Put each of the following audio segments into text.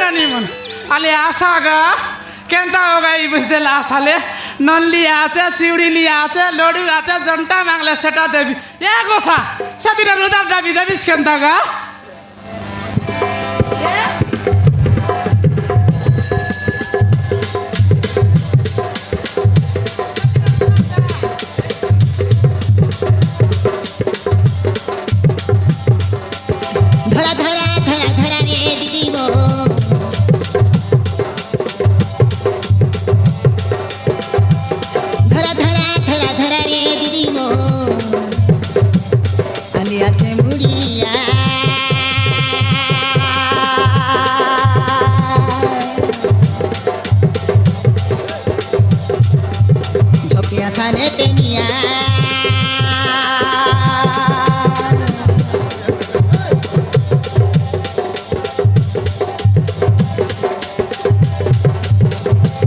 ननी मन अले आशा गा केंता होगा ये बुझते लाशा ले नल्ली आचे चिवड़ी आचे लोडू आचे जनता मांगले सेटा देवी ये गोसा सतीरा रुदार डाबी देवी केंता गा धरा धरा धरा धरा रे दीदी वो धरा धरा धरा धरा रे दीदी वो आलिया से मुड़ी लिया झोंकिया साने तेनिया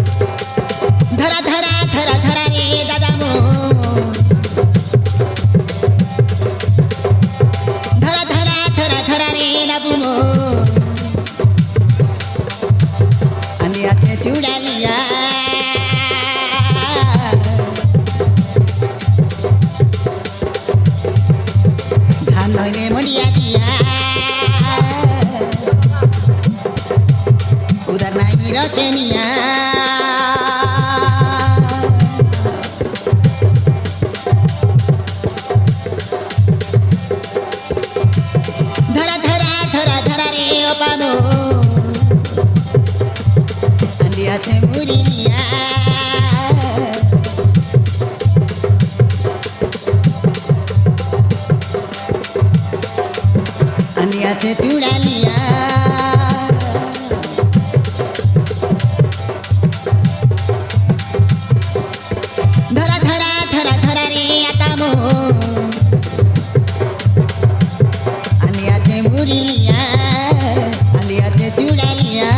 धरा धरा धरा धरा रे दादा मो धरा धरा धरा धरा रे बाबू मो आलिया से चूड़ा लिया धान नइले मडिया दिया उधर नहीं रखेनिया धरा धरा धरा धरा रे बाबू आलिया से मुड़ी लिया आलिया से चूड़ा लिया धरा धरा धरा धरा रे आता मो आलिया से मुड़ी लिया आलिया से चूड़ा लिया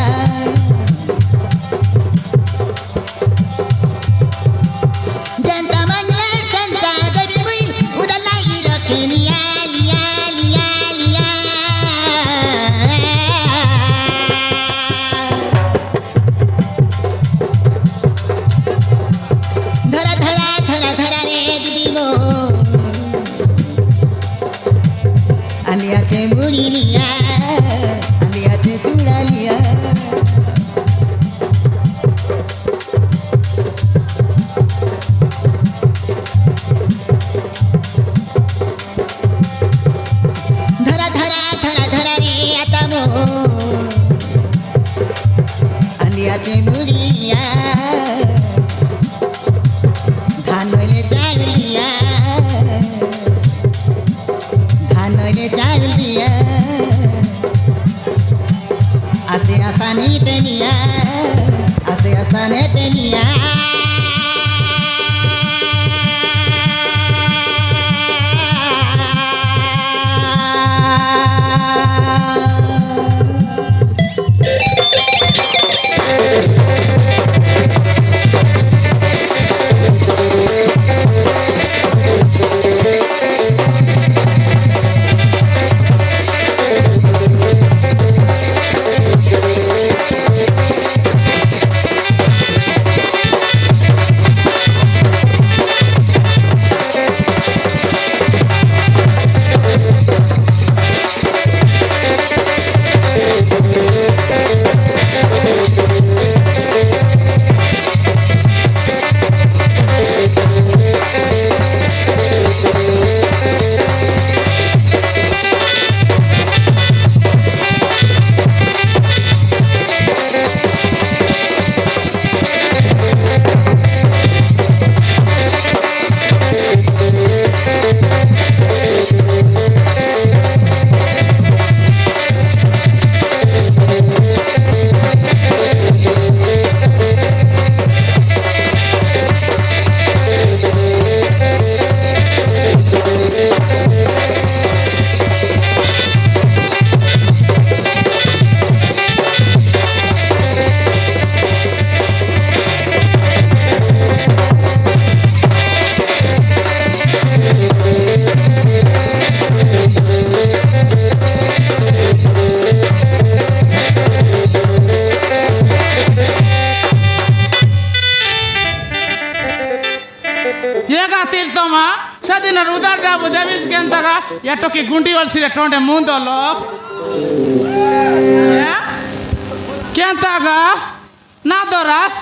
जनता मंगला जनता देवी मुई उधर नहीं रखे लिया लिया लिया लिया धरा धरा धरा धरा रे दीदी वो आलिया से मुड़ी लिया आलिया से चूड़ा लिया धरा धरा धरा धरा रे आता मो आलिया से मुड़ी लिया धान नइले चावल लिया धान नइले चावल दिया आस्ते आसानी तेनिया आस्ते आसाने तेनिया সেদিন উদারটা বুঝাবিস কেন টাকা এত কি গুন্ডি বলছিলে টোঁটে মুন্দ লোক কেন টাকা না দরাস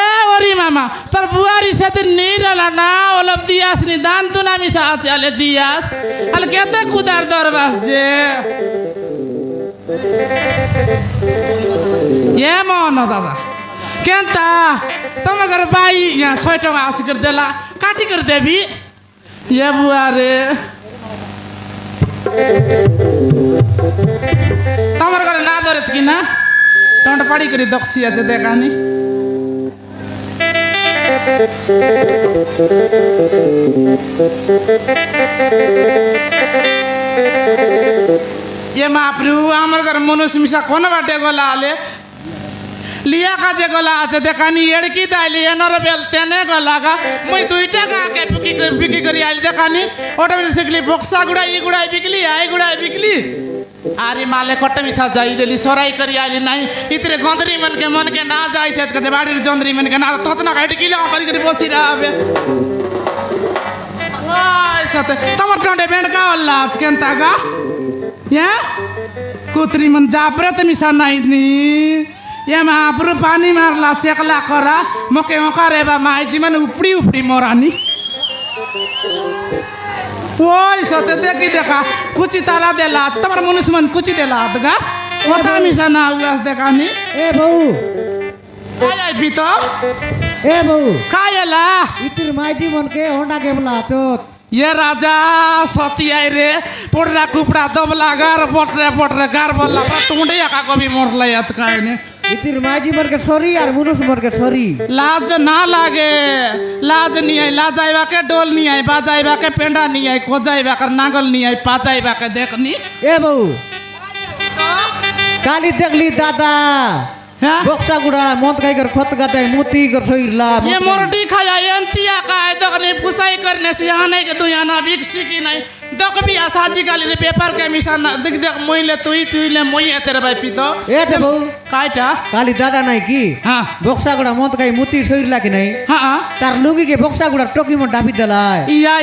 এ ওরি মামা তোর বুয়ারি সেদিন নিরালা না ওলব দিয়াস নি দান তু না মিশা আছে আলে দিয়াস আলে কেতে কুদার দরবাস যে এ মন দাদা কেনতা তোমার ঘরে বাই 6 টাকা আসি করে দেলা কাটি করে দেবি এ বুয়ারে তোমার ঘরে না ধরে কি না তোমার পাড়ি করে দক্ষি আছে দেখানি ये महाप्रभु आमर घर मनुष्य मिसा कोन बाटे गला आले लिया का जे गला আছে দেখানি এড়কি দাইলি এনর বেল তেনে গলাগা মই 2 টাকা কে বিকি করি আইলি দেখানি ওটা মিলে শিখলি বক্সা গুড়া ই গুড়া বিকলি আই গুড়া বিকলি আরে মালে কটে মিশা যাই দেলি সরাই করি আইলি নাই ইতরে গন্দরি মন के না যাই সেত কতে বাড়ির জন্দরি মন के না ততনা কাটি কিলা করি করি বসি রাবে ওই সাথে তোমার টন্ডে বেন্ড কা আল্লাহ আজ কেন তাগা या कुत्री मन जापरत मिसा नाही नी या महाप्रभु पानी मारला चेकला करा मके ओकारे बा माईजी मन उपडी उपडी मोरानी ओय सते देखी देखा कुची ताला देला तमर मनुष्य मन कुची देला दगा ओता मिसा ना उस देखानी ए बहू काय आई पितो ए बहू कायला इतिर माइटी मन के होंडा के बोला तो ये राजा सती आई रे पोडरा कुपड़ा दबला गार पोटरे गार बोला टुंडे का कभी मोरला याद काने इतिर माइटी मन के छोरी और मुनुष मन के छोरी लाज ना लागे लाज नहीं आई लाज आइबा के डोल नहीं आई बाजाइबा के पेंडा नहीं आई खोजाइबा के नागल नहीं आई पाजाइबा के देखनी ए बहू काली देखली दादा बक्सा गुड़ा मोत खाई कर खत गाता है मोती कर सोइरला ये मोरटी खाया एंतिया का है दगने पुसाई करने से यहाँ नहीं के तू यहाँ ना बिक्सी की नहीं दक भी आसाजी गाली रे पेपर के मिशन देख देख मोइले तुइले मोई है तेरे भाई पितो ए ते बहू काइटा काली दादा नहीं की हाँ बक्सा गुड़ा मोत खाई मोती सोइरला की नहीं हाँ तार लुंगी के बक्सा गुड़ा टोकी में डाबी दलाय या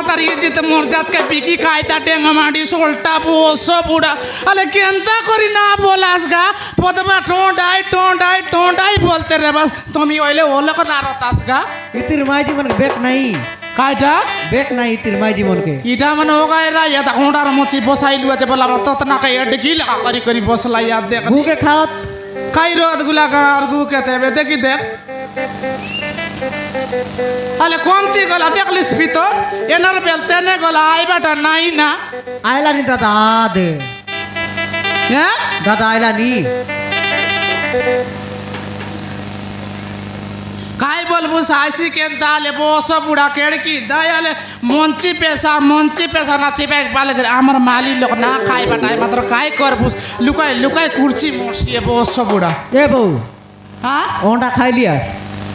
तारी जित मोर जात के बिकी खाइता टेंगा माडी सोल्टा बोसो बुड़ा अले केंता करी ना बोलास गा पदमा टोंडाई बोलते रे बस तुमी ओइले ओले को नारतास गा इतिर माइटी मन के बेक नहीं काइटा बेक नहीं इतिर माइटी मन के इटा मन होगा एरा या ता होंडार मोची बसाई लुआ जे बोला ततना के एड गिला करी करी बसला याद देख गु के खाओ काई रोद गुला का और गु के ते देखी देख अले कोनती गला देख लिस पितो एनर बेलते ने गला आई बेटा नहीं ना आयला नी दादा दे या दादा आयला नी काय बोलबू सासी के दाले बोसो बुढ़ा केड़की दयाले मंची पैसा नाची पे पाले आमर माली लोग ना खाई बटाई मात्र काय करबू लुकाई कुर्सी मोसी बोसो बुढ़ा ए बहू हाँ ओंडा खाई लिया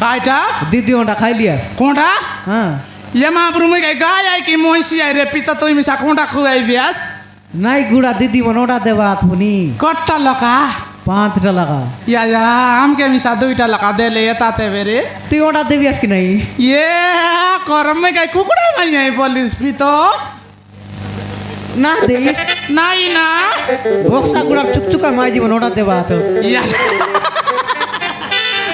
कायटा दीदी ओंडा खाई लिया कोंडा हाँ ये महाप्रभु में गाय आई कि मोसी आई रे पिता तो मिसा कोंडा खुआई बियास नहीं गुड़ा दीदी मन ओंडा देवा थुनी कट्टा लका 5 टा लगा या हम के मिसा 2 टा लका दे ले ताते बेरे तू ओंडा देवी कि नहीं ये करम में गाय कुकुड़ा में आई पुलिस पितो ना दे नहीं ना बक्सा गुड़ा चुकचुका माई जीवन ओंडा देवा तो या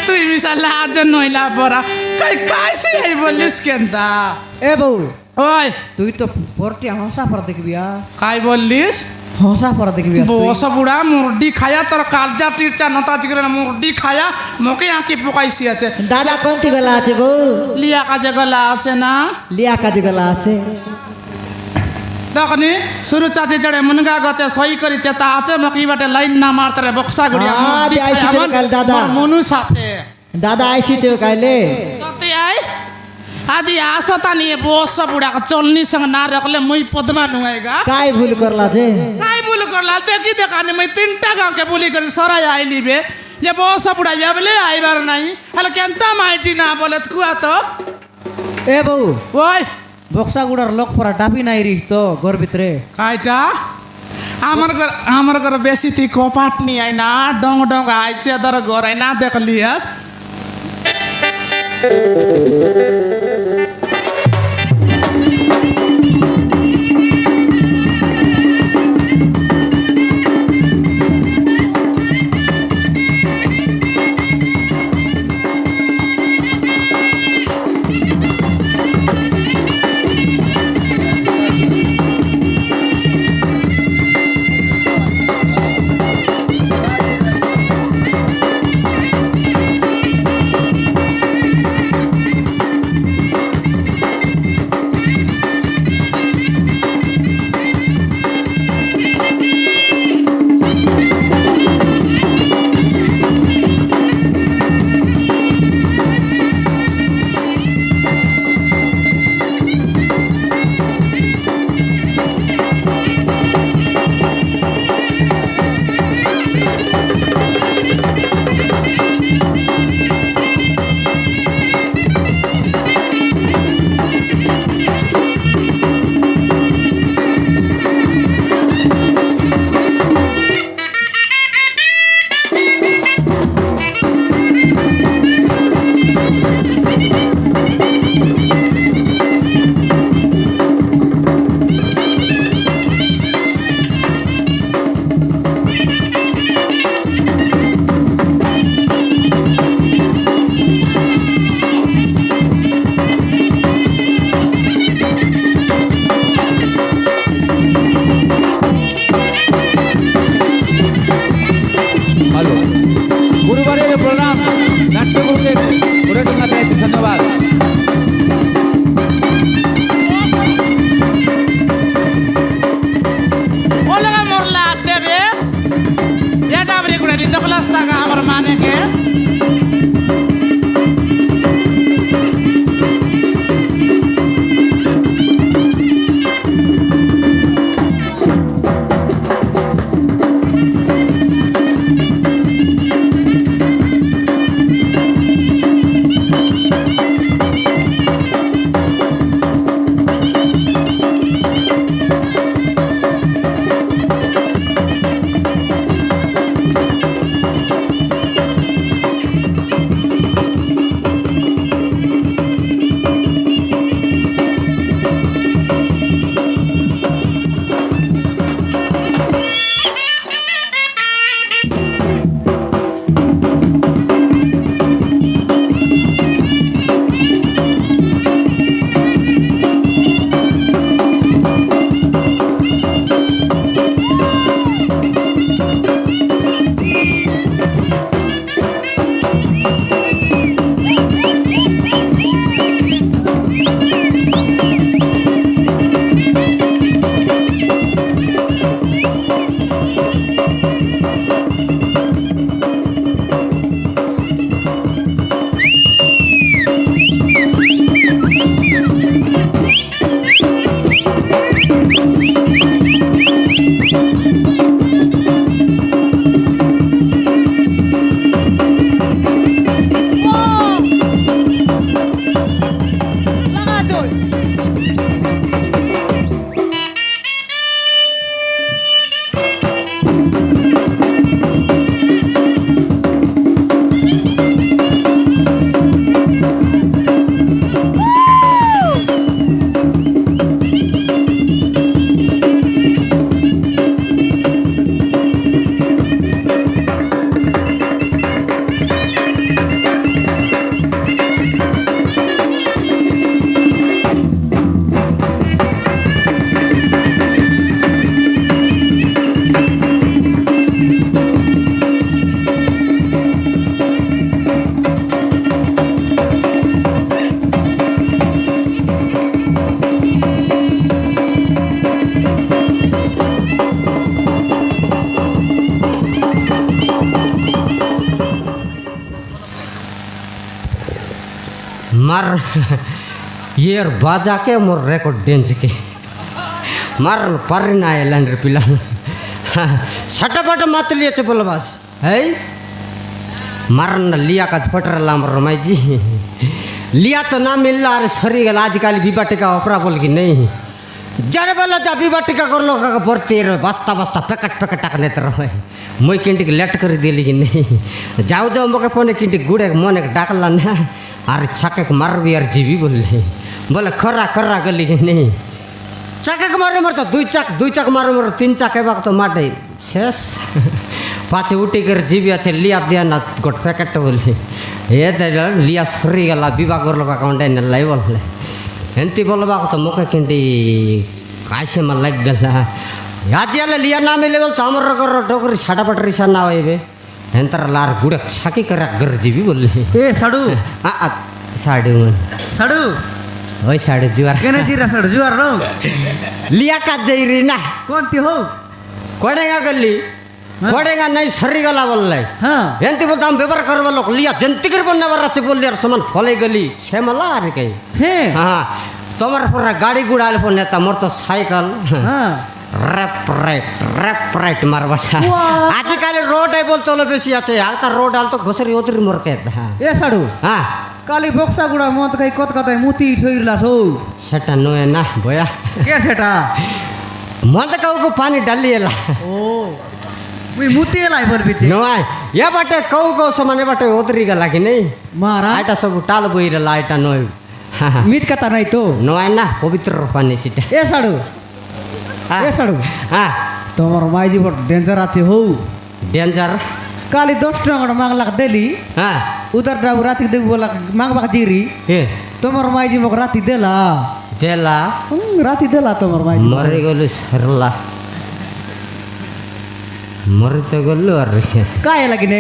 तू मिसा लाज नइला बरा काय से आई पुलिस केंता ए बहू ओय तू तो पोरटी हंसा पर देखबिया काय बोलिस हंसा पर देखबिया बोस बुढ़ा मुर्डी खाया तर कालजा टीचा नता जिगरे मुर्डी खाया मोके आंकी पुकाइसी আছে दादा कोनटी गला আছে বউ लिया का जगला আছে ना लिया काजी गला আছে देखनी शुरू चाची जड़े मुनगा गचे सही करी चेता আছে मकी बाटे लाइन ना मारते रे बक्सा गुड़िया मुर्डी खाया काल दादा मनु साथे दादा आइसी थे काले सती आई आज आसता नहीं बोस बुढ़ा का चलनी संग ना रखले मुई पदमा नुआएगा काय भूल करला जे काय भूल करला देखी देखाने मैं 3टा गांव के बोली कर सराय आईली बे ये बोस बुढ़ा जबले आई बार नहीं हल केंता माइटी ना बोले कुआ तो ए बहू ओय बक्सा गुड़ार लोक पर डाबी नहीं रही तो घर भितरे काइटा আমার ঘর বেশি তি কপাট নি আই না ডং ডং আইছে ধর ঘর আই না দেখলি ভালো গুরুবারের প্রণাম নাট্যগুরুদের ঘুরে ধন্যবাদ ওলাga morla tebe এটা আপনি করে নিতে ক্লাস টাকা আমার মানে কে मार ये बाजा के मोर रेकॉर्ड डेंस के मार परिना एलंडर पिला सटापट मत लिए बोल बस है मारन लिया का फटर लाम रमाई जी लिया तो ना मिल रहा अरे सरी गल आजकल विवाटिका ओपरा बोल की नहीं जड़ बोला जा विवाटिका कर लो का भरती बस्ता बस्ता पैकेट पैकेट टाकने तरह मैं किंटी लेट कर दिली कि नहीं जाओ जाओ मोके फोन किंटी गुड़े मन डाकला ना अरे छक्के मार भी यार जीवी बोले खर्रा खर्रा गली कि नहीं चक्के मारे मर तो दुई चक मारो मर तीन चक्के बाग तो माटे शेष पाचे उठी कर जीवी अच्छे लिया दिया ना गोट पैकेट बोले ये तो लिया सरी गला विवाह कर लो का काउंटे न लाई बोले एंती बोल बाग तो मुके किंटी काशे में लग गला आज याले लिया ना मिले बोल तो हमर कर डोकरी छाटा पटरी सा ना होए बे एंतर लार गुड़क छाकी कर गर जीवी बोले ए साडू आ साडू मन साडू ओए साडू जुआर केने जीरा साडू जुआर नो लिया का जईरी ना कौन ती हो कोडेगा गली कोडेगा नहीं सरी गला बोलले हां एंती बोलता हम व्यवहार करबो लोग लिया जंती कर बनने वाला से बोल यार समान फले गली छेमला अरे कहीं हे हां तुम्हारे पर गाड़ी गुड़ाले पर नेता मोर तो साइकिल हां रैप राइट मार बटा आजकल रोड है बोलते लो बेसी आछे आता रोड आल तो घसरी ओतरी मोर के ए साडू हां काली बक्सा गुड़ा मत कई कत कत मुती ठोइरला छौ सेटा नोए ना भया के सेटा मत कहू को पानी डालिएला ओ मुई मुती लाई पर बिती नोए या बाटे कहू को समाने बाटे ओतरी गला कि नहीं मारा आटा सब टाल बोइरला आटा नोए मीट कता नहीं तो नोए ना पवित्र पानी सीटा ए साडू ए साडू हां তোমার মাই জীবন ডেঞ্জার আছে হো डेंजर কালি 10 টাকা মাগ লাখ দেলি हां উদার ডাবু রাতি দেব বলা মাগ বাক দিরি ए তোমার মাই জীবন রাতি দেলা देला রাতি দেলা তোমার মাই मरे गलो सरला ମରି ତ ଗଲୁ ଆରେ କାଏ ଲାଗିନେ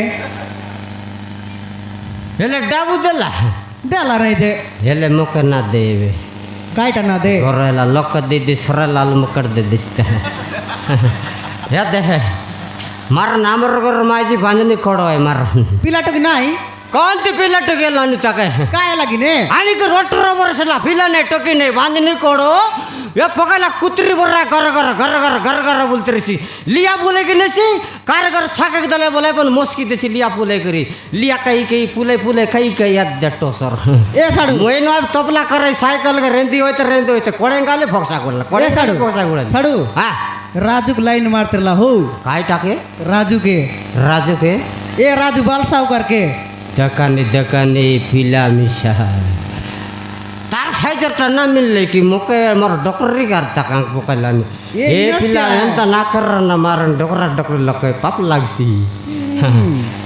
ହେଲେ ଡାବୁ ଦେଲା ଦେଲା ନାଇଁ ଯେ ହେଲେ ମୁକେ ନା ଦେବେ କାଇଟା ନା ଦେ ଘର ହେଲା ଲୋକ ଦିଦି ସରା ଲାଲ ମୁକର ଦେ ଦିସ୍ତା ହେ ଦେହେ ମାର ନାମର ଘର ମାଇଜି ବାંધની ખોડો હોય માર ପିଲାଟକୁ ନାଇଁ કોણ તી પેલા ટકેલાની ટકે କାଏ ଲାଗିନେ આની કે રોટરો વરસલા પીલાને ટકી નહીં બાંધની ખોડો એ પકાલા કુતરી બરા ઘર ઘર ઘર ઘર ઘર ઘર બોલતરીસી લિયા બોલે કે નસી કાર ઘર છાકે દલે બોલે પણ મોસ્કી દેસી લિયા બોલે કરી લિયા કઈ કઈ પુલે પુલે કઈ કઈ યાદ જટ્ટો સર એ સાડુ મોઈનો તપલા કરે સાયકલ કે રેંદી હોય તો કોડેંગાલે ફોક્સા કોડલા કોડેંગાલે ફોક્સા કોડલા સાડુ હા ರಾಜುಗೆ ಲೈನ್ ಮಾಡ್ತಿರಲ್ಲ ಹೋ काय टाके ರಾಜುಗೆ राजू के ए राजू बाल सावकार के दकानी पीला मिशा तार साइजर ना मिलले कि मोके मोर डॉक्टरी करता कांक पोकलानी ये ए इनर पिला क्या है? एंता ना कर ना मारन डॉक्टर लके पाप लागसी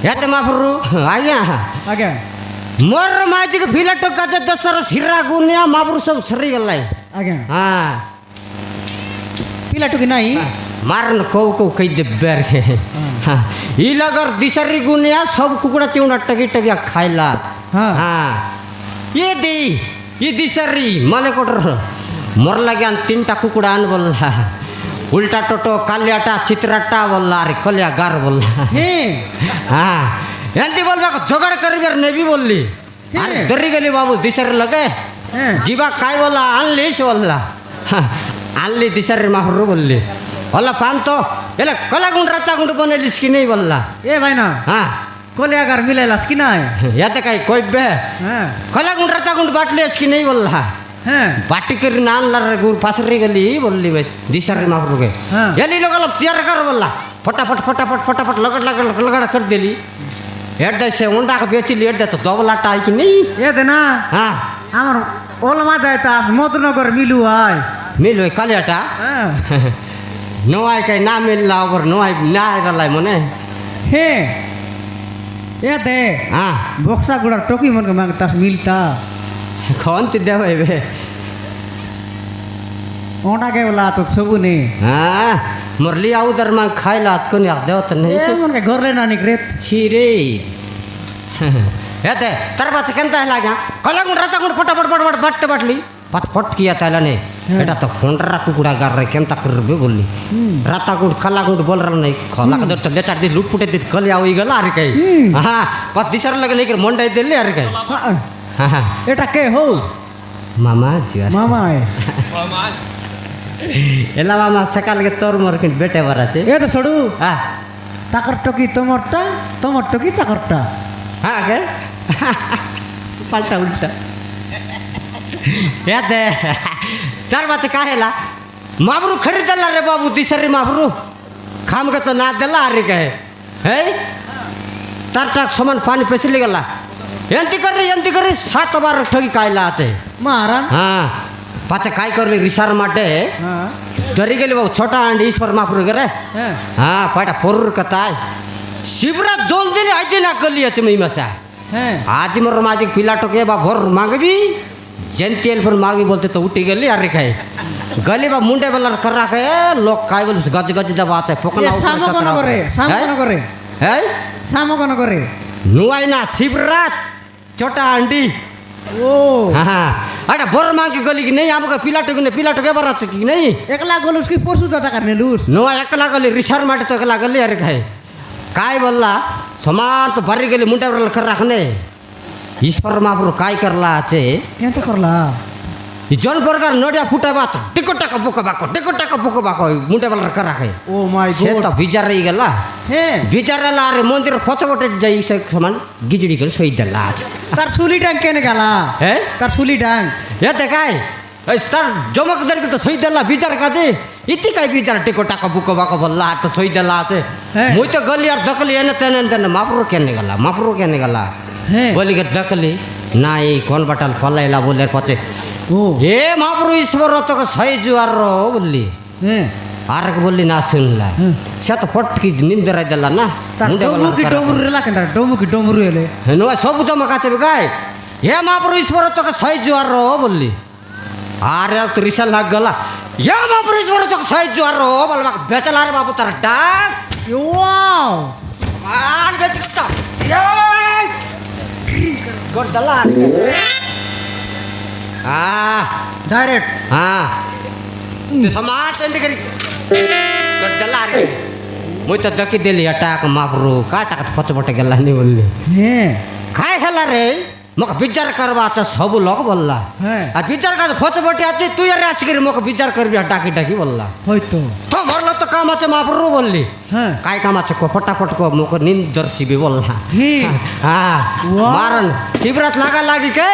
याते माफरू आया आगे मोर माजी के पीला टका जे दसर सिरा गुनिया माफरू सब सरी गलाई आगे हां पिलाटुकी नाही मारन कौ कई दे बेर के ई लगर दिसरी गुनिया सब कुकुड़ा चिउना टकी टकी खाइला हाँ। हां ये दिसरी माले कोटर मोर लाग्यान तीनटा कुकुड़ा आन बोलला उल्टा टोटो कालियाटा चित्राटा बोलला रे कलिया गार बोलला हे हां एंती बोलबा जोगाड़ करबेर नेबी बोलली अरे डरी गेली बाबू दिसरी लगे हैं। जीवा काय बोला आनलीस बोलला आनली दिसरी माफरू बोलली बोला पान तो एला कलागुंड रत्तागुंड बनेलिस की नहीं बोलला ए भाई ना हां कोल्यागार मिलेला की नाही याते काय कोई बे हां कलागुंड रत्तागुंड बाटलेस की नहीं बोलला हां बाटी करी नान लर गुर पासरी गली बोलली बस दिसरी माफरू के हाँ। एली लोगला तैयार कर बोलला फटाफट फटाफट फटाफट लगड़ कर देली एड से उंडा के बेचली एड तो दबलाटा आई कि नहीं ए देना हां আমার ওলমা যাইতা মদনগর মিলু হয় मिलो कालियाटा হ্যাঁ नोआई कई ना मिलला ओवर नोआई ना रलाई मने হে এ দে हां বক্সা গুড়ার টকি মনকে মাংতাস মিলতা कौन ती देवे बे ওটাকে বলা তো সবু নে हां मुरली आउ दर मां खाइला को नि देव त এ नहीं মনকে ঘরলে না নিগ্রেত छिरे हेते तरबा चिकन ता लागा कलागुंड रत्तागुंड फटाफट फटाफट बट बटली पटपट किया तालाने एटा तो फोंडरा कुकुड़ा गार रे केम तक करबे बोलली रत्तागुंड कलागुंड बोल रहा नहीं खला के दर ले चार दिन लूट पुटे दिन कल आउ गला अरे कई हां पत दिसर लगे नहीं कर मंडे देले अरे कई हां এটা কে হো मामा जी মামা एला मामा सकाल के तोर मोर के बेटे बरा छे এ তো ছড়ু हां তাকর টকি তোমারটা তোমার টকি তাকরটা हां के पलटा उल्टा याते चार बात काहेला माबरू खरीदला रे बाबू दिसरी माबरू खाम के तो ना देला अरे कहे हे तार टाक सामान पानी पेसली गला एंती करे 7 बार ठगी कायला आते মারা हां पाछे काय करली रिसार माटे হ্যাঁ डरी गेली बाबू छोटा अंडी ईश्वर माफरू करे হ্যাঁ हां पाटा पोरुर कताय शिवरात जोन दिली आजी ना कली अछि मी मसा হ্যাঁ आज मोर माजी पिला टके बा भोर मांगबी जेंतियल पर मांगी बोलते तो उठी गेली अरे खाए गली बा मुंडे बलर कर रखे लोग काय बोल गज गज दबाते पोकला ऊपर সামো কোন করে সামো কোন করে है সামো কোন করে नुआई ना शिवरात छोटा अंडी ও हां अरे भोर मांग के गली की नहीं हमको पिला टके बरा छ की नहीं একলা গলুস কি পরশু দাদা কারনে লুস नुआ एकला गली रिसार माटे तो एकला गली अरे खाए काय बोलला समान तो भरी गेली मुंडे बलर कर रखने ईश्वर महाप्रभु काय करला আছে কেন করলা ಈ ಜೋನ್ ಬರ್ಗರ್ ನೋಡಿಯ ಫುಟ ಬಾತ್ ಟಿಕೋಟಕ ಪುಕ ಬಾಕೋ ಮುಂಡೆ ಬಲ್ಲರ ಕರಾಕೆ ও মাই সে গড তো বিಚಾರ ಈಗಲ್ಲ হ্যাঁ বিচারಲ್ಲ আরে মন্দির ফচবটে যাই সে সমান গিজড়ি করে সই দেಲ್ಲ আজ তার চুলি ডাং কেনে গেলা হ্যাঁ তার চুলি ডাং এ দেখাই ওই তার জমক দরকে তো সই দেಲ್ಲ বিচার কাজে ইতি কাই বিচার টিকোটাক পুক বাকো বললা তো সই দেಲ್ಲ আছে হ্যাঁ। মুই তো গলি আর দকলি এনে তেনে মাপরো কেনে গলা হ্যাঁ বলি গে দকলি না এই কোন বাটাল ফলাইলা বলে পথে ও এ মহাপ্রভু ঈশ্বর তোকে সই জুয়ার বললি হ্যাঁ আর বললি না শুনলা সে তো ফটকি নিন্দরাই দিল না তার মুন্ডে ডমুকি ডমরু রেলা কেন ডমুকি ডমরু এলে নুয়া সবু জমা কাছে গাই হে মহাপ্রভু ঈশ্বর তোকে সই জুয়ার বললি আর তো রিসাল লাগ গলা হে মহাপ্রভু ঈশ্বর তোকে সই জুয়ার বলবা বেচালা রে বাবু তার ডাক ওয়াও मान बेच करता गोट दला डायरेक्ट हाँ ते समाज चेंज करी गोट दला रे मुई तो दकी देली अटाक मापरू काटा फच फट गेला नि बोलली हे काय हेला रे मक विचार करबा त सब लोग बोलला হ্যাঁ आ विचार का फच फट आछे तू यार आस करी मक विचार करबी डाकी डाकी बोलला হয়তো तो मरलो तो काम আছে मापरू बोलली হ্যাঁ काय काम আছে को फटाफट को मुक नींद दर्शिबी बोलला হে हाँ वाह। मारन शिवरात लागा लागी के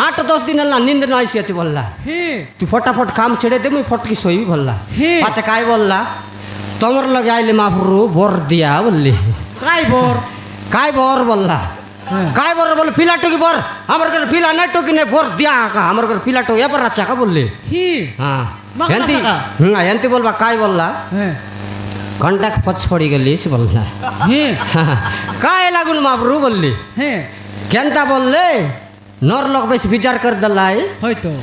8-10 दिन ला नींद न आइसी আছে बोलला হে तू फटाफट काम छेड़े दे मुई फटकी सोई बोलला हे। अच्छा काय बोलला तमर लगे आइले माफरू बोर दिया बोलली কাইবর काय बोर बोलला হ্যাঁ काय बोर बोल पिला टोकी बोर हमर घर पिला न टोकी ने बोर दिया का हमर घर पिला टोकी पर अच्छा का बोलली হে हां मग एंती का? एंती बोलबा काय बोलला হ্যাঁ कंटाक पछ पड़ी गेलिस बोलला হে काय लागुन माफरू बोलली হে केंता बोलले नर लोग बेस विचार कर दलाई হয়তো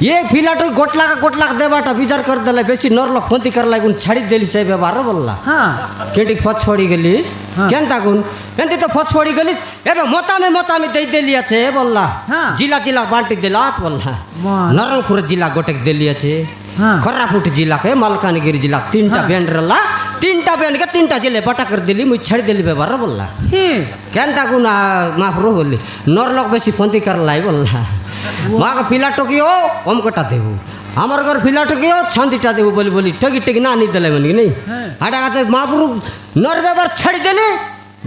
ये फिलाटो गोटलाक देबाटा विचार कर दलाई बेसी नर लोग फंती कर लागुन छाड़ी देली से व्यवहार बोलला হ্যাঁ केटी फच पड़ी गेलिस हाँ। केंता गुन एंती तो फच पड़ी गेलिस एबे मोता में दे देली আছে बोलला हाँ। जिला बांटी देलात बोलला मान। नरंगपुर जिला गोटेक देली আছে हाँ। खरापुट जिला के मालकानगिरी जिला तीनटा हाँ। बैंड रला तीनटा बैंड के तीनटा जिले बटा कर देली मुई छाड़ी देली व्यवहार बोलला হে केंता गुन माफरो बोलली नर लोग बेसी फंती कर लाई बोलला माँ का पिला टोकियो ओम कटा देबू हमार घर पिला टोकियो छंदीटा देबू बोली बोली टोकी टेकी ना नी देले मनी नहीं हाँ। हटा आते मापुरु नर व्यवहार छाड़ी देली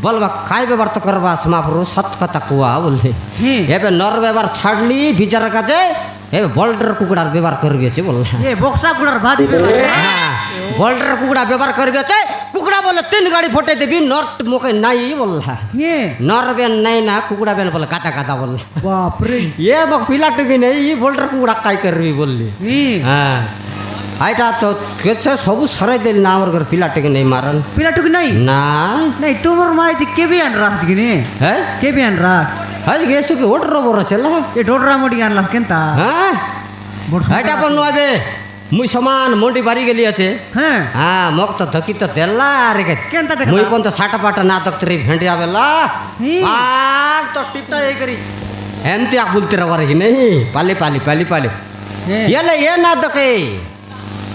बोलबा काय व्यवहार तो करबास मापुरु सत कथा कुआ बोलले হে एबे नर व्यवहार छाड़ली विचार काजे एबे बोल्डर कुकुडार व्यवहार करबी আছে बोलला এ বক্সা গুড়ার ভাদি हाँ बोल्डर कुकुडा व्यवहार करबी আছে कुकुडा बोले 3 गाड़ी फोटे देबी नट मोके नाही बोलला হে नर बेन नहीं ना कुकुडा बेन बोले काटा काटा बोलला বাপ রে ये मग पिला टुकी नहीं ये बोल्डर कुकुडा काय करबी बोलली হে हाँ आइटा तो केছে सबु सराई देली ना हमर घर पिला टुकी नहीं मारन পিলাটুকি নাই ना নাই তোমার মাইতি কেবি আন রাত কিনে है কেবি আন রাত आज गेसु के होटर बरसेला এ ডোডরা মোটি আনলাম কেনতা हाँ आइटा पण नबे मुई समान मोंडी बारी गेली আছে হ্যাঁ हाँ मग तो धकी तो देला रे के কেনতা দেখলা मुई पण तो साटा पाटा ना तक तरी भेंडी आवेला ही। आग तो टिपटा ये करी एमती आ बोलते रवा रे नहीं पाली হে ये ना दके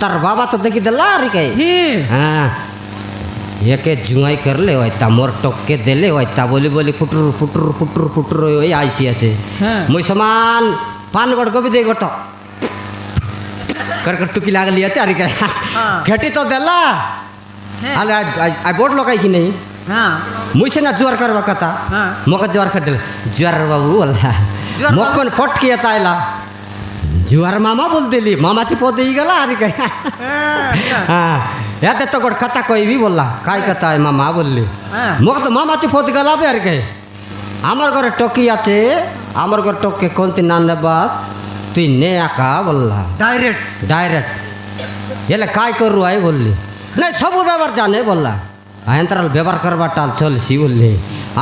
तार बाबा तो देखी देला रे के হে हाँ ये के जुआई कर ले होता मोर टोक के देले होता बोली फुटर ओई आइसी আছে হ্যাঁ मुई समान पान गड़ को भी दे गतो कर टुकी लागली আছে अरे के हाँ। घटी तो देला হ্যাঁ आले आई बोर्ड लगाई कि नहीं হ্যাঁ मुई से ना ज्वार करवा कथा हाँ। मोका ज्वार कर देले ज्वार बाबू बोला ज्वार मोक पण फट के ताइला ज्वार मामा बोल देली मामाची पोते ही गला अरे के हाँ याद तो गोड कथा कोई भी बोला काय कथा है मामा बोलली হ্যাঁ मोक तो मामाची पोत गला बे अरे के আমার ঘরে টকি আছে আমার ঘর টকে কোনটি নানে বাদ তুই নে আকা বললা ডাইরেক্ট ডাইরেক্ট এলে काय करू आई बोलली नहीं सब व्यवहार जाने बोलला आयंतराल व्यवहार करवा टाल चलसी बोलली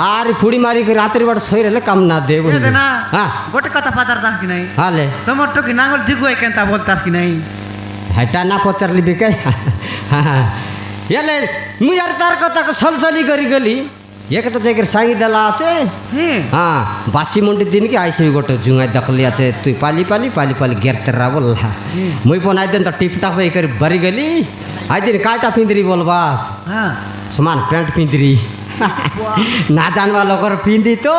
आर फुड़ी मारी के रात्रि बड़ सोई रहले काम ना दे बोलली না हाँ গোটে কথা পাতার দাস কি নাই हाले তোমার টকি নাঙ্গল দিগুই কেনতা বলতার কি নাই हटा ना पचरली बिके एले मु यार तार कथा को सलसली करी गली एक तो जगह सांगी देला আছে হে हाँ बासी मंडी दिन के आइसे गोटे जुंगा दखली আছে तुई पाली गेरते रा बोलला मुई पन आई दिन तो टिप टाप कर बरी गली आई दिन काटा पिंदरी बोलबास হ্যাঁ समान पैंट पिंदरी ना जानवा लोकर पिंदी तो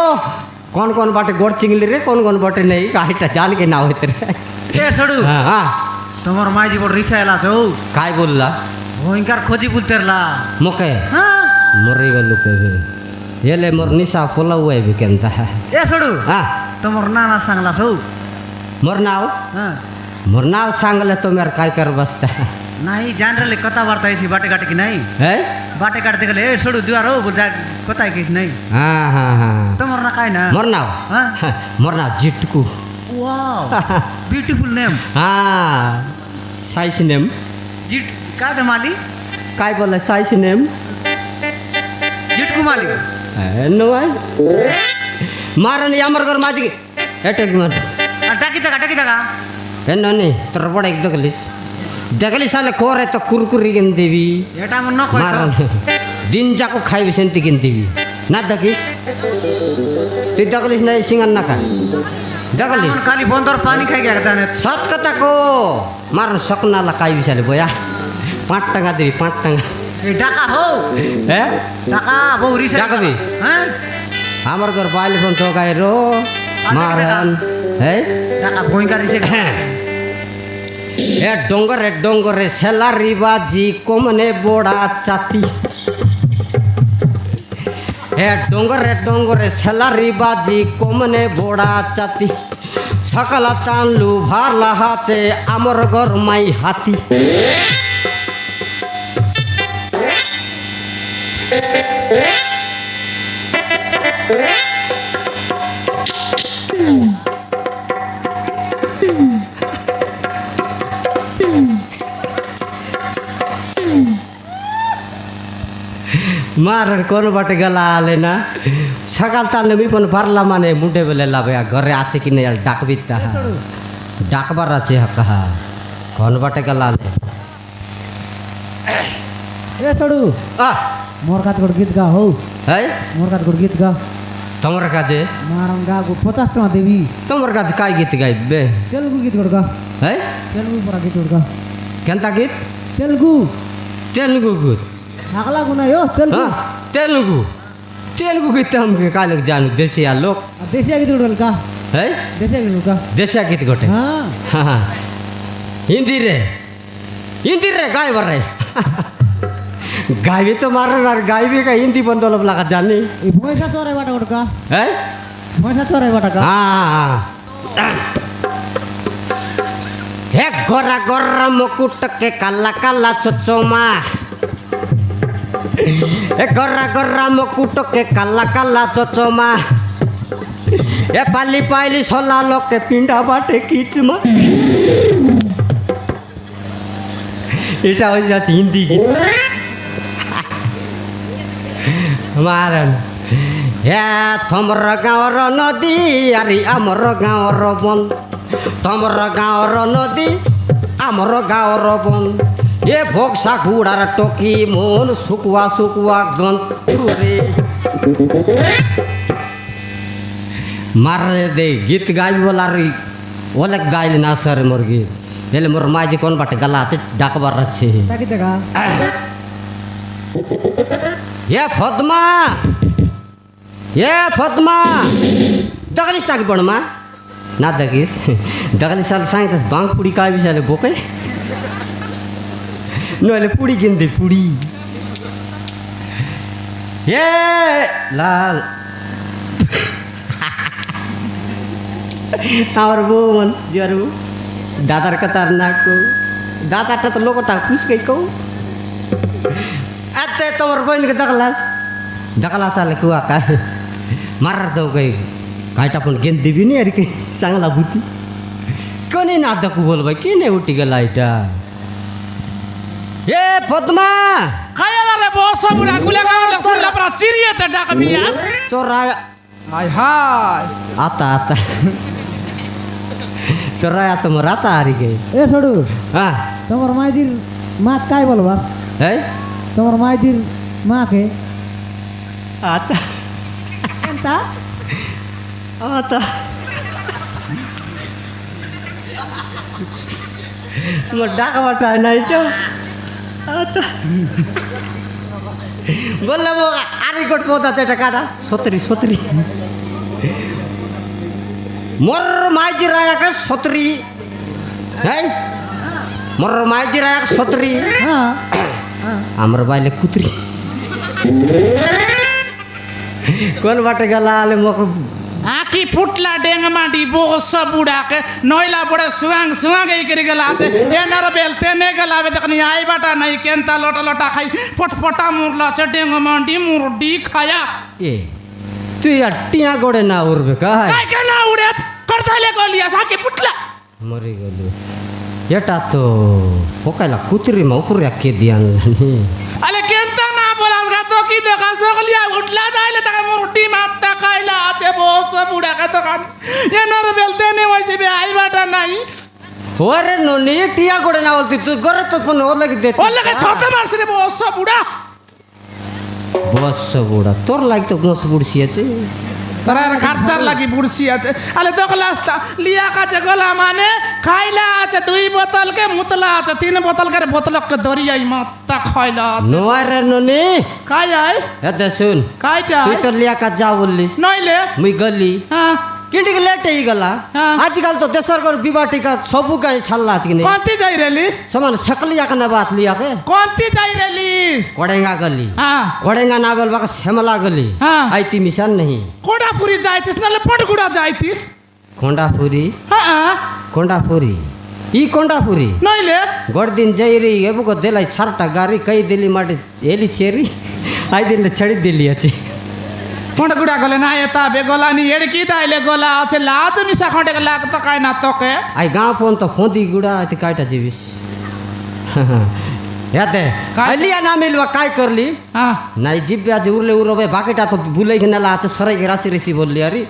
कौन बाटे गोड़ चिंगली रे कौन बाटे नहीं काटा जान के ना होते रे এ ছড়ু हाँ हाँ তোমার মাই জীবন রিসা এলা তো काय बोलला ভয়ঙ্কর খোঁজি বলতেরলা मोके হ্যাঁ मरी गलु तेबे येले मोर निशा पोला हुए भी केनता है এ ছড়ু हाँ তোমার নানা সাংলা সৌ मोर नाव হ্যাঁ मोर नाव सांगले तो मेर काय कर बसता নাই জানলে কথাবার্তা হয়েছি বাটে কাটে কি নাই है বাটে কাটতে গেলে এ ছড়ু দুয়ার ও বলতে কোথায় কিছু নাই हाँ हाँ हाँ তোমার না কাই না मोर नाव হ্যাঁ मोर नाव जिटकू ওয়াও বিউটিফুল नेम हाँ साइस नेम জিট কাটে মালি काय बोले साइस नेम জিটকু মালি नो आई मारन यामर घर माजी अटक मन আর ডাকি টাকা ए नो नहीं तर बड़ा एक दो गलिस দেখলি সালে করে তো কুরকুরি কিনে দিবি এটা মন কই মার দিন যাকো খাইবি সেন্তি কিনে দিবি না দেখিস তুই দেখলিস না এই সিঙ্গার না খা দেখলিস খালি বন্দর পানি খাই গেছে জানে সৎ কথা কো মার সকনা লাগাইবি সালে বয়া 5 টাকা দিবি 5 টাকা এই টাকা হো হ্যাঁ টাকা বউরি ডাকবি হ্যাঁ আমার ঘর বাইলে ফোন তো গাইরো মারহান হ্যাঁ টাকা বই গাড়িছে এ ডঙ্গরে সেলারি বাজি কমনে বড়া চাতি এ ডঙ্গরে সেলারি বাজি কমনে বড়া চাতি সকালা টানলু ভারলা হাচে আমার ঘর মাই হাতি मार कौन बाटे गला आले ना सकाल ताल मी पण भरला माने मुंडे बेले लावे घरे आचे कि नहीं डाक बीता डाकबार आचे कहा कौन बाटे गला आले ए छोड़ू आ मोर काट गोड़ गीत गा हो है मोर काट गोड़ गीत गा तमर काजे मारम गा गो 50 टका देवी तमर काजे काय गीत गाइबे तेलुगु गीत गोड़ गा है तेलुगु पर गीत गोड़ गा केंता गीत तेलुगु तेलुगु गीत अगला गुना यो तेलुगु हां तेलुगु तेलुगु गीत हम के काले जानू देसिया लोग देसिया गीत गोड़ का है देसिया गीत का देसिया गीत गोटे हां हां हिंदी रे गाय बर रे गायबे तो मार और गायबे का हिंदी बंदोलब लगा जाने ई भैंसा चोरे बाटा गोड़ का है भैंसा चोरे बाटा का हां हे गोरा गोरा मुकुट के काला काला चोचोमा ए गोरा गोरा मुकुट के काला काला चोचोमा ए पाली पाली सोला लोग के पिंडा बाटे कीचमा এটা হয়ে যাচ্ছে হিন্দি গীত মারন হ্যাঁ তোমার গাঁৱৰ নদী আরে আমার গাঁৱৰ বন তোমার গাঁৱৰ নদী আমার গাঁৱৰ বন এ ভোগসা ঘোড়ার টকি মন শুকুয়া শুকুয়া গন্তরে মারে দে গীত গাইব বলার অনেক গাইলে না সর মোর গীত এলে মোর মাঝে কোন বাটে গালা আছে ডাকবার আছে ताकि देखा এ ফদমা দেখলিস তাকে পড়মা না দেখিস দেখলি সাল সাঁইতাস বাং পুড়ি কাবি সালে বোকে নইলে পুড়ি কিনতে পুড়ি এ লাল আমার বউ মন জিয়ার বউ দাদার কথার না কো দাদাটা তো লোকটা খুশকে কো আচ্ছা তোমার বোনকে দেখলাস আলে কুয়া কা মারার তো কই কাইটা पण गेन दिबी नी अरे चांगला बुती कोणी ना दकू बोल भाई केने उठी गेला इटा ए पद्मा खायला रे बॉस बुरा गुले गावला सुरला पर चिरिये ते डाक बियास चोरा हाय हाय आता चोरा तो मराता आ रही ए छोड़ू हां तमर माइदिर मात काय बोलबा है तमर माइदिर माँ के आता एंता आता तुम डाका बाटा नहीं तो आता बोला वो आरी कोट पोता ते टकाटा सोतरी मोर माइजी राया का सोतरी है मोर माइजी राया का सोतरी हाँ आमर बाइले कुतरी कौन बाटे गला आले मोर आखी फुटला डेंग मांडी बोस बुढ़ा के नोइला बड़े सुआंग सुआंग ई करी गला छे ए नर बेलते ने गला बे तकनी आई बाटा नहीं केनता लोटा लोटा खाई फटफटा मुरला छे डेंग मांडी मुरडी खाया ए तू अट्टिया गोड़े ना उड़बे का है काय के ना उड़े करताले गलिया साके फुटला मरी गलो एटा तो पोकाला कुतरी में ऊपर रखे दिया अले केनता ना बोलाल गा तो की देखा सकलिया उठला दाइले तक मुरडी मात्ता खाइला आछे बोस बुढ़ा का तो कान ये नर बेलते ने वैसे भी आई बाटा नहीं ওরে ননি টিয়া করে না বলতি তুই ঘরে তো ফোন ওর লাগে দে ওর লাগে ছোট মারছে রে বস বুড়া বস বুড়া তোর লাগ তো বস বুড়ছি আছে তারা খরচার লাগি বুড়ছি আছে আলে দগলাস্তা লিয়া কাছে গলা মানে খাইলা আছে 2 বোতল কে মুতলা আছে 3 বোতল কে বোতল কে দরিয়াই মাত্তা খাইলা আছে নোয়ারে ননি খাই আই এতে শুন খাইটা তুই তো লিয়া কাজ যা বললিস নইলে মুই গলি হ্যাঁ কিন্টিকে লেট হয়ে গলা হ্যাঁ। আজকাল তো দেশের ঘর বিবাহ টিকা সবু গায়ে ছাড়লা আজকে নেই কোনতি যাই রেলিস সমান সকলিয়া का ना बात लिया के কোনতি যাই রেলিস कोड़ेंगा गली হ্যাঁ कोड़ेंगा ना बोलबा का श्यामला गली हाँ। आईती मिशन नहीं কোড়াপুরি যাইতিস নালে পটগুড়া যাইতিস कोंडापुरी হ্যাঁ कोंडापुरी ई कोंडापुरी নইলে गोड़ दिन जई रही एबु को देलाई छरटा गारी कई दिली माटे एली चेरी आई दिन छड़ी दिली अछि পটগুড়া গলে না এতা বে গলা নি এড়কি দাইলে গলা আছে লাজ মিশা খটে লাগ তো কাই না তোকে आई गांव फोन तो फोंदी गुड़ा आती काटा जीविस याते काय? अलिया ना मिलवा काय करली হ্যাঁ নাই জিব্বে আজ উরলে উরবে বাকিটা তো ভুলেই নেলা আছে সরাই রাশি রেসি বললি আরে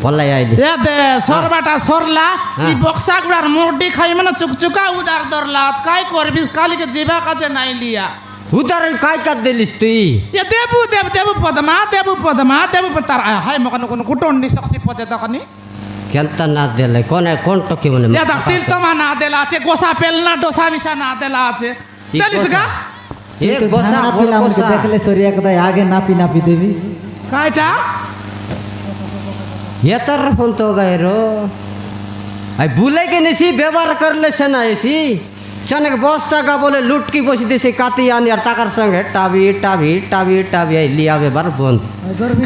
পল্লাই আইলি এ দে সরবাটা সরলা হ্যাঁ। ই বক্সা গুড়ার মোরডি খাই মানে চুকচুকা উদার দরলা কাই করবিস কালিকে জিবা কাছে নাই লিয়া উদার काय কাট দিলিস তুই এ দেবু দেব দেবু পদমা দেবু তার হাই মকন কোন কুটন্ডি সক্সি পচে তখনি কেনতা না দেলে কোন টকে মনে এ দেখ তিল তোমা না দেলা আছে গোসা পেলনা ডোসা মিশা না দেলা আছে ই দেলিস গা এ গোসা বড় গোসা দেখলে সরিয়া কোথায় আগে নাপি নাপি দেবিস কাইটা ये तर फोन तो गए रो आई भूले के निसी व्यवहार कर ले से ना ऐसी चनक बस्ता का बोले लूट की बसी देसे काती आनी और ताकर संग टाबी आई लिया व्यवहार बंद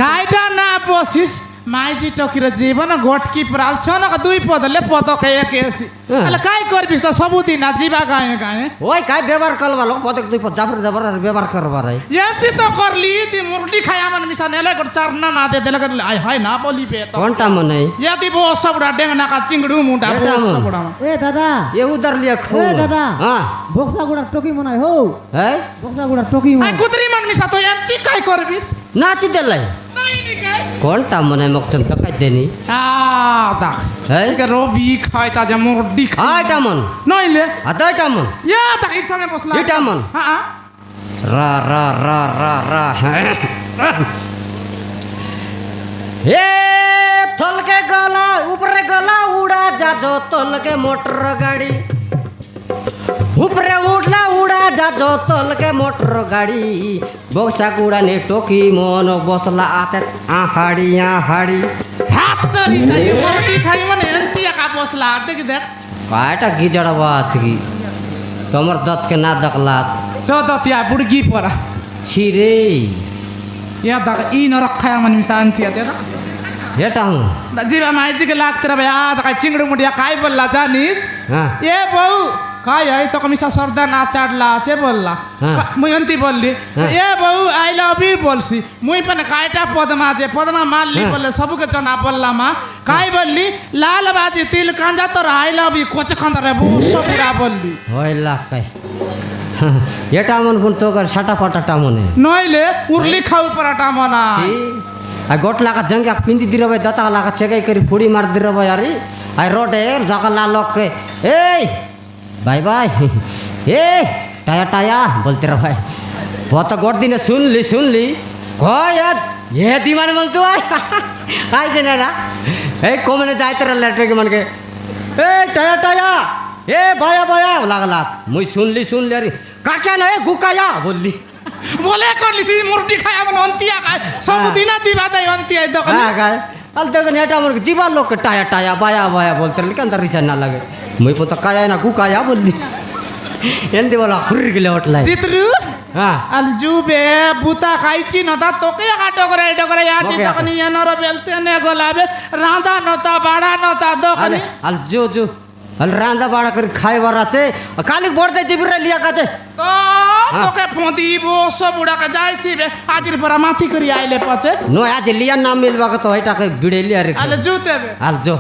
কাইটা না পসিস মাইজি টকির জীবন গটকি প্রাল ছনক 2 পদলে পদক এক এসি হ্যাঁ। তাহলে কাই করবিস তো সবুদিন না জিবা গায়ে গায়ে ओए काय व्यवहार करवा लो पदक दुई जाफर जबर व्यवहार करवा रे এমতি তো করলি তুই মুরটি খাই আমার মিশা নেলে কর চারনা না দে দেলে আই হয় না বলিবে তো कोनटा मने ইয়াদি বো সবড়া ডেংনা কা চিংড়ু মুডা বো এটা মন। সবড়া এ দাদা ये उधर लिया खो এ দাদা हां বক্সা গুড়া টকি মনাই হো है বক্সা গুড়া টকি আই মনাই কুতরি মান মিশা তো এমতি কাই করবিস नाच देलाई নাই নি কাই कोनटा मने मक्चन तो काय देनी আ দা है একে রবি খাই তা যে মুরটি খাই आटा मन নইলে आटा मन ইয়া দা ইট সঙ্গে বসলা এটা মন। হ্যাঁ रा रा रा रा रा ए थल के गला ऊपरे गला उड़ा जा जो तल के मोटर गाड़ी ऊपरे उड़ला उड़ा जा जो तल के मोटर गाड़ी बक्सा कुड़ा ने टोकी मन बसला आते आहाड़ी হাত চলি তাই মুরটি খাই মানে এমতি একা বসলা দেখি দেখ काटा गिजड़ बात की तमर दत के ना दकला চদতিয়া বুড়গি পরা छिरे ইয়া দা ই নরখায় আমার মিশা আনতি দে না हेटा हूँ जीवा माइजी के लागते रे भैया तो काय चिंगड़ी मुड़िया काय बोलला जानिस हाँ ए बहु काय है तो कमिसा सरदा ना चाडला আছে बोलला हाँ। मुई अंती बोलली हाँ। ए बहु आई लव यू बोलसी मुई पने कायटा पदमा जे पदमा मारली हाँ। बोले सबके जना बोलला मा काय बोलली लाल बाजी तिल कांजा तो आई लव यू कोच खंदा रे बहु सब बुरा बोलली होइला काय हेटा मन पुन तो कर छाटा फटाटा मने नइले उरली खाउ पराटा मना आ गोटला का जंग पिंदी दिर भाई दता ला का चेकाई करी फुड़ी मार दिर भाई यारी आई रोटे जका ला लोक के ए बाय बाय ए टाया टाया बोलते रह भाई बहुत गोट दिन सुन ली याद ये दीवान मन तू आई काय देना ना ए कोमने जायते रह लेटर के मन के ए टाया टाया ए बाया बाया लागला मुई सुन ली अरे काक्या ना ए गुकाया बोलली बोले करली सी मुर्टी खाया मन अंतिया काय सब दिना जीवा दे अंतिया दकन हाँ काय अल देखो नेटा मोर जीवा लोग के टाया टाया बाया बाया बोलते रहे अंदर रिसा ना लगे मैं पता काया ना गुकाया बोलली एंदी वाला खुर्र के लेवट चित्रु हाँ al jube buta kaichi nota toke ya dogre ya Toke chi ya tokni ya noro belte ne golabe randa nota bada nota अल dokni अल जो अल रांदा बाड़ा कर खाए वाला चे काली बोर्ड दे जिब्र लिया काचे to toke podi bo so buda ka jai si be ajir para mati kari aile pache नो आज लिया नाम मिलवा के तो हटा के बिड़े लिया रे al jute be अल जो